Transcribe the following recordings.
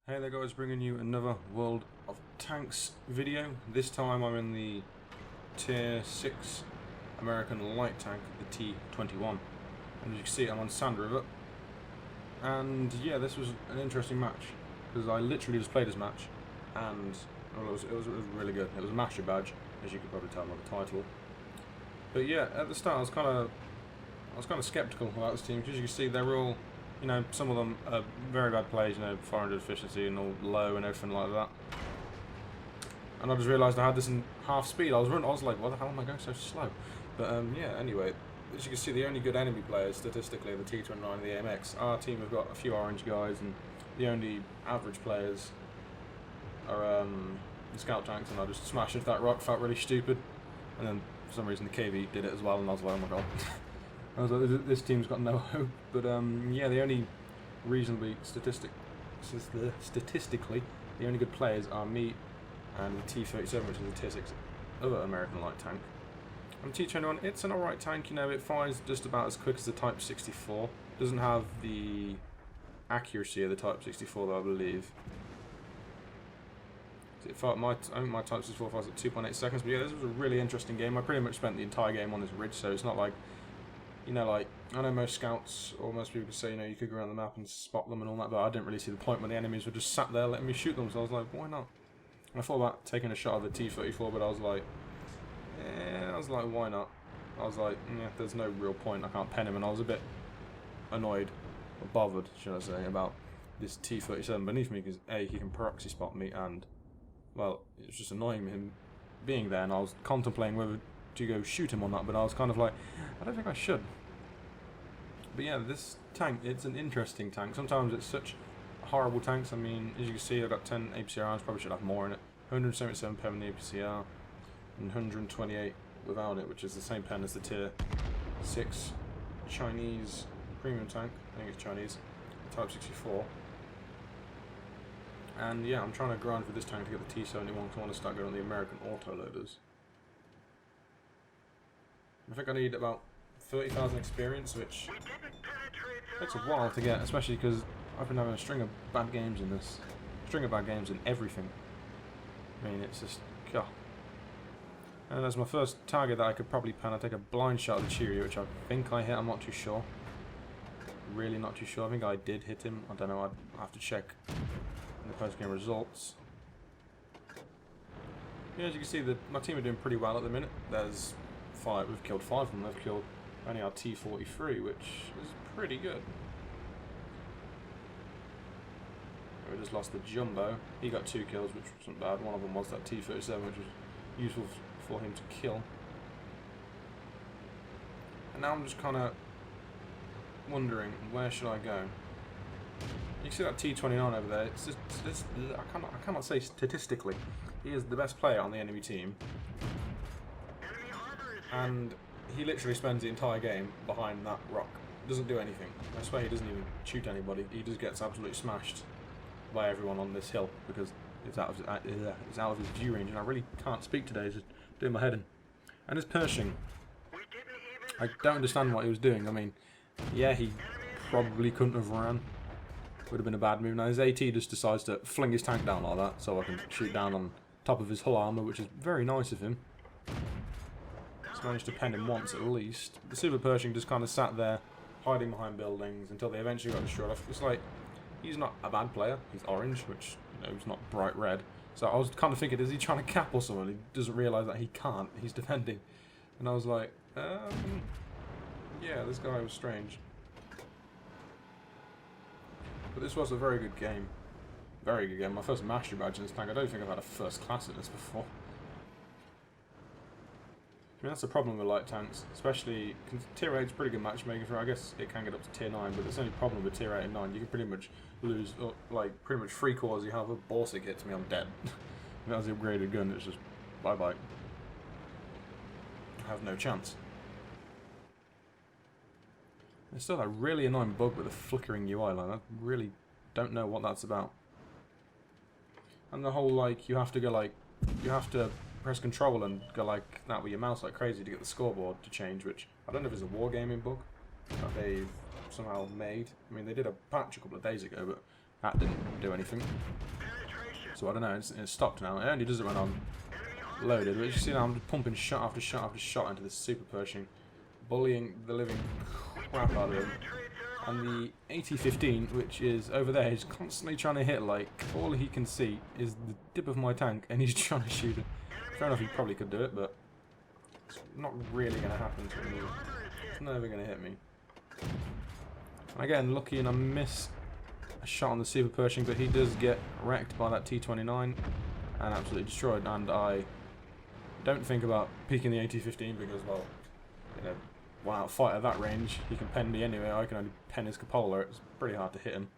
Hey there guys, bringing you another World of Tanks video. This time I'm in the Tier 6 American light tank, the T21. And as you can see, I'm on Sand River. And yeah, this was an interesting match, because I literally just played this match, and well, it was really good. It was a master badge, as you could probably tell by the title. But yeah, at the start I was kind of skeptical about this team, because as you can see, they're all, you know, some of them are very bad plays, you know, 400 efficiency and all low and everything like that. And I just realised I had this in half speed. I was like, what the hell am I going so slow? But yeah, anyway, as you can see, the only good enemy players statistically are the T21 and the AMX. Our team have got a few orange guys, and the only average players are the scout tanks, and I just smashed into that rock, felt really stupid. And then for some reason the KV did it as well, and I was like, oh my god. I was like, this team's got no hope. But yeah, the only reasonably statistically, the only good players are me and the T37, which is the Tier 6 other American light tank. And T21, it's an alright tank, you know, it fires just about as quick as the Type 64. Doesn't have the accuracy of the Type 64 though, I believe. I think my Type 64 fires at 2.8 seconds, but yeah, this was a really interesting game. I pretty much spent the entire game on this ridge, so it's not like, you know, like, I know most scouts, or most people could say, you know, you could go around the map and spot them and all that, but I didn't really see the point when the enemies were just sat there letting me shoot them, so I was like, why not? And I thought about taking a shot at the T34, but I was like, why not? I was like, yeah, there's no real point, I can't pen him, and I was a bit annoyed, or bothered, should I say, about this T37 beneath me, because A, he can proxy spot me, and, well, it was just annoying him being there, and I was contemplating whether to go shoot him or not, but I was kind of like, I don't think I should. But yeah, this tank, it's an interesting tank. Sometimes it's such horrible tanks. I mean, as you can see, I've got 10 APCR rounds, probably should have more in it. 177 pen in the APCR, and 128 without it, which is the same pen as the Tier 6 Chinese premium tank. I think it's Chinese, Type 64. And yeah, I'm trying to grind for this tank to get the T71, because I want to start going on the American autoloaders. I think I need about 30,000 experience, which takes a while to get, especially because I've been having a string of bad games in this. String of bad games in everything. I mean, it's just, God. And as my first target that I could probably pen, I take a blind shot of the Cheerio, which I think I hit, I'm not too sure. Really not too sure. I think I did hit him. I don't know, I'd have to check in the post-game results. Yeah, as you can see, my team are doing pretty well at the minute. We've killed 5 of them. They've killed only our T43, which is pretty good. We just lost the Jumbo. He got 2 kills, which wasn't bad. One of them was that T37, which was useful for him to kill. And now I'm just kind of wondering, where should I go? You can see that T29 over there. It's just, I cannot say statistically he is the best player on the enemy team. And he literally spends the entire game behind that rock. Doesn't do anything. I swear he doesn't even shoot anybody. He just gets absolutely smashed by everyone on this hill because it's out of his view range. And I really can't speak today. It's just doing my head in. And his Pershing. I don't understand what he was doing. I mean, yeah, he probably couldn't have ran. Would have been a bad move. Now his AT just decides to fling his tank down like that, so I can shoot down on top of his hull armor, which is very nice of him. Managed to pen him once at least. The Super Pershing just kind of sat there, hiding behind buildings until they eventually got destroyed off. It's like, he's not a bad player. He's orange, which, you know, he's not bright red. So I was kind of thinking, is he trying to cap or something? He doesn't realise that he can't. He's defending. And I was like, yeah, this guy was strange. But this was a very good game. Very good game. My first mastery badge in this tank. I don't think I've had a first class in this before. I mean, that's the problem with light tanks, especially Tier 8 is pretty good matchmaking for. I guess it can get up to Tier 9, but there's only problem with Tier 8 and 9. You can pretty much lose, like, pretty much 3 cores. You have a Borsig hits me, I'm dead. That was the upgraded gun, it's just bye bye. I have no chance. There's still that really annoying bug with the flickering UI line. I really don't know what that's about. And the whole, like, you have to press control and go like that with your mouse like crazy to get the scoreboard to change, which I don't know if it's a wargaming bug that they've somehow made. I mean, they did a patch a couple of days ago, but That didn't do anything. So I don't know, it's stopped now. It only does it when I'm loaded. But you see now I'm just pumping shot after shot after shot into this super Pershing, bullying the living crap out of him. And the AT-15, which is over there, is constantly trying to hit, like, all he can see is the tip of my tank, and he's trying to shoot it. Fair enough, he probably could do it, but it's not really going to happen to me. It's never going to hit me. I get lucky and I miss a shot on the super Pershing, but he does get wrecked by that T21 and absolutely destroyed. And I don't think about peeking the AT-15 because, well, you know, one out fight at that range, he can pen me anyway. I can only pen his cupola. It's pretty hard to hit him.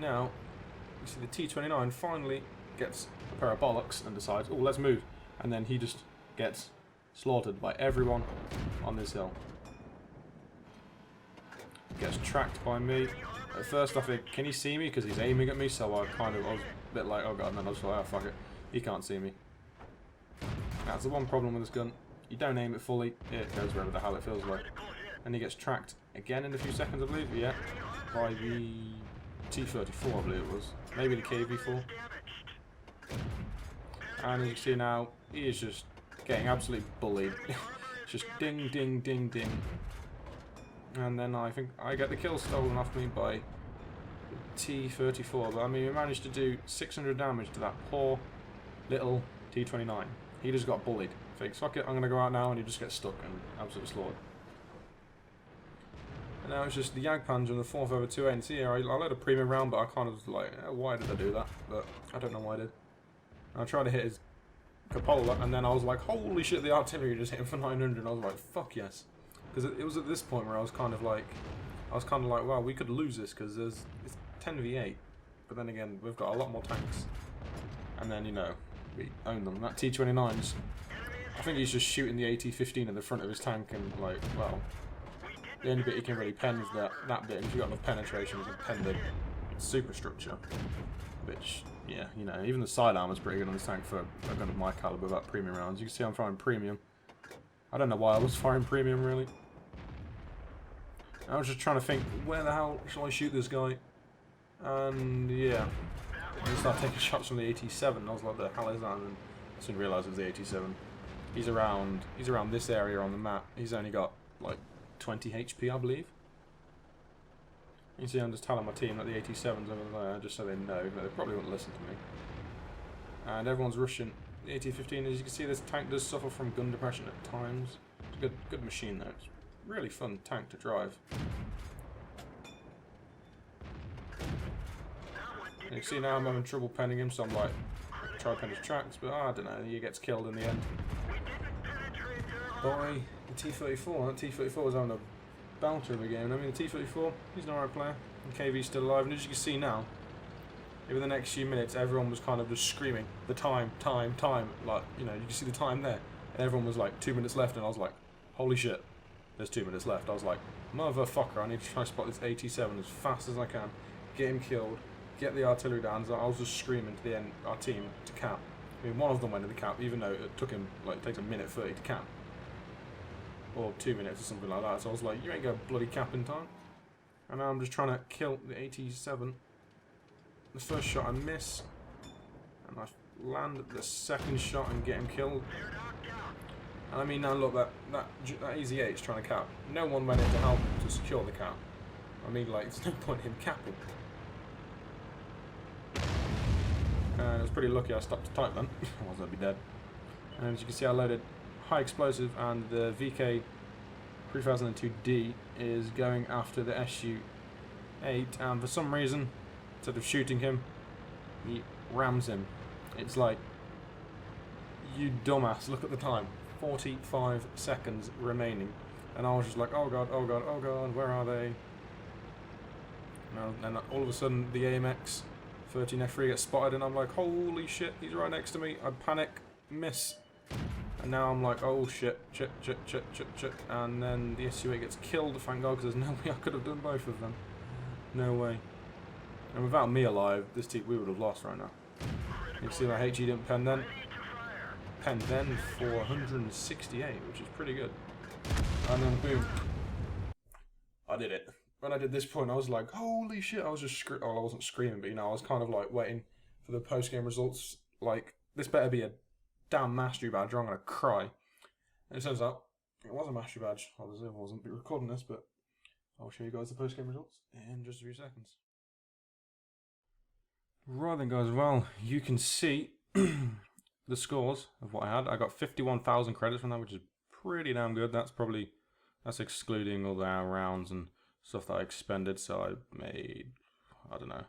Now, you see the T-29 finally gets a pair of bollocks and decides, oh, let's move. And then he just gets slaughtered by everyone on this hill. Gets tracked by me. At first I think, can he see me? Because he's aiming at me, so I was a bit like, oh god, and then I was like, oh fuck it, he can't see me. That's the one problem with this gun. You don't aim it fully, it goes wherever the hell it feels like. And he gets tracked again in a few seconds, I believe, yeah, by the T34, I believe it was. Maybe the KV4. And as you can see now, he is just getting absolutely bullied. Just ding, ding, ding, ding. And then I think I get the kill stolen off me by T34. But I mean, we managed to do 600 damage to that poor little T29. He just got bullied. Thinks, fuck it, I'm going to go out now, and he just gets stuck and absolutely slaughtered. And now it's just the Jagdpanzer and the 4th over 2A. And see here, I load a premium round, but I kind of was like, why did I do that? But I don't know why I did. And I tried to hit his cupola, and then I was like, holy shit, the artillery just hit him for 900. And I was like, fuck yes. Because it was at this point where I was kind of like, wow, we could lose this because it's 10v8. But then again, we've got a lot more tanks. And then, you know, we own them. That T29's, I think he's just shooting the AT-15 in the front of his tank and like, well, the only bit he can really pen is that bit. And if you've got enough penetration, you can pen the superstructure. Which, yeah, you know, even the side armor's pretty good on this tank for a gun of my caliber without premium rounds. You can see I'm firing premium. I don't know why I was firing premium, really. I was just trying to think, where the hell shall I shoot this guy? And yeah, I started taking shots from the AT-7. I was like, the hell is that? And I soon realised it was the AT-7. He's around this area on the map. He's only got like 20 HP, I believe. You see, I'm just telling my team that the AT-7's over there, just so they know, but they probably won't listen to me. And everyone's rushing the AT-15. As you can see, this tank does suffer from gun depression at times. It's a good machine though. It's a really fun tank to drive. And you can see now I'm having trouble penning him, so I'm like, try to pen his tracks, but I don't know, he gets killed in the end by the T-34. That T-34 was having a bouncer of a game. I mean, the T-34, he's an alright player, and KV's still alive, and as you can see now, over the next few minutes, everyone was kind of just screaming, the time, like, you know, you can see the time there, and everyone was like, 2 minutes left, and I was like, holy shit, there's 2 minutes left. I was like, motherfucker, I need to try to spot this AT-7 as fast as I can, get him killed, get the artillery down. So I was just screaming to the end, our team, to cap. I mean, one of them went to the cap, even though it took him, like, it takes a minute 30 to cap. Or 2 minutes or something like that, so I was like, you ain't got bloody cap in time. And now I'm just trying to kill the AT-7. The first shot I miss, and I land the second shot and get him killed. And I mean, now look, that Easy 8's trying to cap. No one went in to help to secure the cap. I mean, like, there's no point in him capping. And I was pretty lucky I stopped to type then, otherwise I'd be dead. And as you can see, I loaded high explosive, and the VK 3002D is going after the SU-8, and for some reason, instead of shooting him, he rams him. It's like, you dumbass, look at the time, 45 seconds remaining, and I was just like, oh god, oh god, oh god, where are they? And all of a sudden, the AMX 13F3 gets spotted, and I'm like, holy shit, he's right next to me. I panic, miss. And now I'm like, oh shit, shit, and then the SU-8 gets killed, thank god, because there's no way I could have done both of them. No way. And without me alive, this team, we would have lost right now. You can see my HE didn't pen then. penned then for 168, which is pretty good. And then boom, I did it. When I did this point, I was like, holy shit, I was just I wasn't screaming, but I was kind of like waiting for the post-game results. Like, this better be a damn mastery badge or I'm going to cry. And it turns out, it was a mastery badge. Obviously, I wasn't recording this, but I'll show you guys the post-game results in just a few seconds. Right then, guys, well, you can see the scores of what I had. I got 51,000 credits from that, which is pretty damn good. That's excluding all the rounds and stuff that I expended, so I made, I don't know,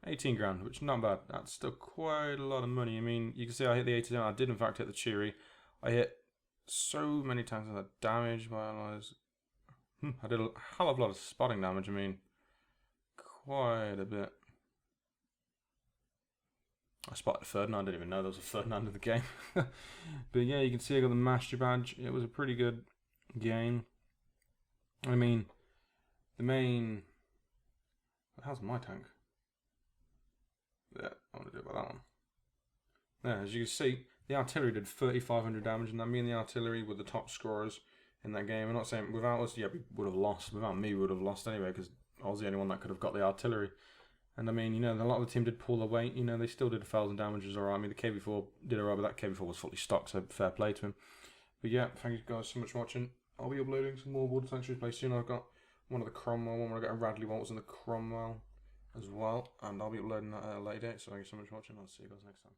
18 grand, which is not bad. That's still quite a lot of money. I mean, you can see I hit the 87. I did, in fact, hit the Cheery. I hit so many times that damage by allies. I did a hell of a lot of spotting damage. I mean, quite a bit. I spotted Ferdinand. I didn't even know there was a Ferdinand in the game. But yeah, you can see I got the Master Badge. It was a pretty good game. I mean, how's my tank? Yeah, I want to do about that one. Yeah, as you can see, the artillery did 3,500 damage, and the artillery were the top scorers in that game. I'm not saying without us, yeah, we would have lost. Without me, we would have lost anyway, because I was the only one that could have got the artillery. And I mean, a lot of the team did pull their weight. They still did 1,000 damage, which is alright. I mean, the KV4 did alright, but that KV4 was fully stocked, so fair play to him. But yeah, thank you guys so much for watching. I'll be uploading some more Water Sanctuaries play soon. I've got one of the Cromwell, one where I got a Radley one was in the Cromwell as well, and I'll be uploading that at a later date. So thank you so much for watching. I'll see you guys next time.